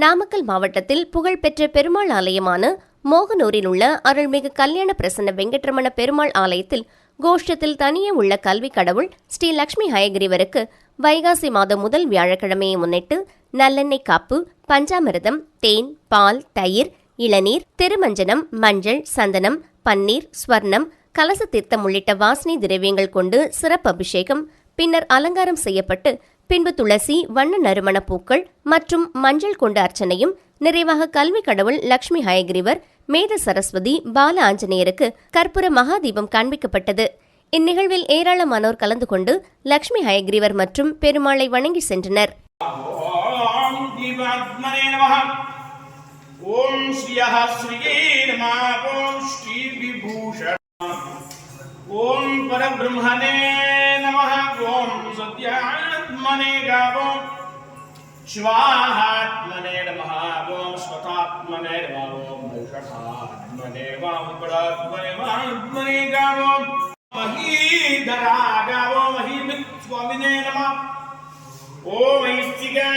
நாமக்கல் மாவட்டத்தில் புகழ்பெற்ற பெருமாள் ஆலயமான மோகனூரில் உள்ள அருள்மிகு கல்யாண பிரசன்ன வெங்கட்ரமண பெருமாள் ஆலயத்தில் கோஷ்டத்தில் தனியே உள்ள கல்வி கடவுள் ஸ்ரீ லட்சுமி ஹயகிரிவருக்கு வைகாசி மாதம் முதல் வியாழக்கிழமையை முன்னிட்டு நல்லெண்ணெய் காப்பு, பஞ்சாமிர்தம், தேன், பால், தயிர், இளநீர், திருமஞ்சனம், மஞ்சள், சந்தனம், பன்னீர், ஸ்வர்ணம், கலச தீர்த்தம் உள்ளிட்ட வாசனை திரவியங்கள் கொண்டு சிறப்பு அபிஷேகம், பின்னர் அலங்காரம் செய்யப்பட்டு பின்பு துளசி, வண்ண நறுமண பூக்கள் மற்றும் மஞ்சள் கொண்டு அர்ச்சனையும், நிறைவாக கல்வி கடவுள் லட்சுமி ஹயகிரிவர், மேத சரஸ்வதி, பால ஆஞ்சநேயருக்கு கற்பூர மகாதீபம் காண்பிக்கப்பட்டது. இந்நிகழ்வில் ஏராளமானோர் கலந்து கொண்டு லட்சுமி ஹயகிரிவர் மற்றும் பெருமாளை வணங்கி சென்றனர். शिवात्मने नमः ओम स्वतात्मने नमः ओम वैषठात्मने वामपरात्मने वामने गावो महीधरा गावो महीमित्स्वामिने नमः ओम ऐस्तिका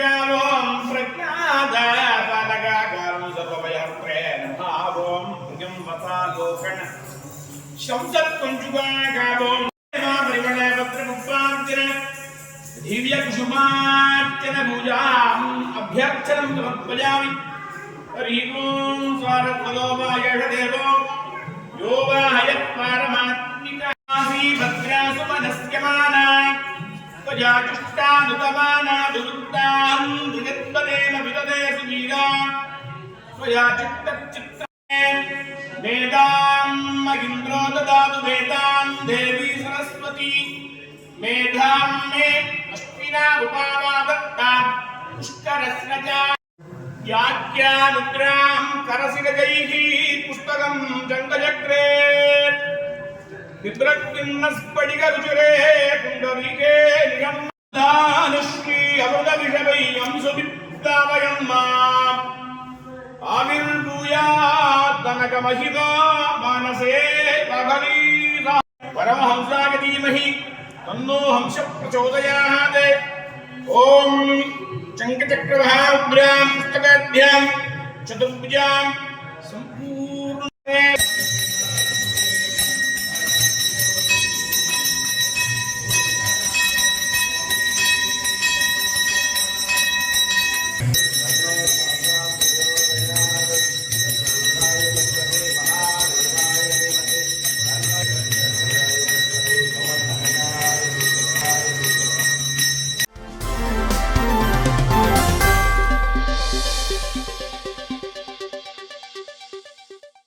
गावो प्रज्ञादा बालगा गावो सर्वभयहत्रे नमः ओम भुजंवता लोकन शंसत्कुंजुगा गावो परिमले वक्त्रमुपान्तिन दिव्य कुसुमार्चन पूजाम् अभ्यर्चनं समर्पयामि। हरि ओम स्वारत्मदो वा यशदेवो यो वा हयत्पारमात्मिकासी भद्रासु मनस्यमाना त्वयाचुष्टानुतमाना दुरुक्तां जगत्पदेन विददे सुवीरा त्वयाचित्तचित्ते वेदां मगिन्द्रो ददातु वेदां देवी सरस्वती मेधां मे व्याख्यानुग्रां करसिरजैः पुस्तकं चन्द्रचक्रे विद्रक्विन्नस्फटिकरुचिरे पुण्डरीके निगमदानुश्री अमृतविषवैयं सुविद्यावयं माम् आविर्भूयात् कनकमहिमा मानसे पगलीसा परमहंसाय धीमहि तन्नो हंस प्रचोदयात्। ओम शंखचक्रभाभ्यां पुस्तकाभ्यां चतुर्भुजां संपूर्ण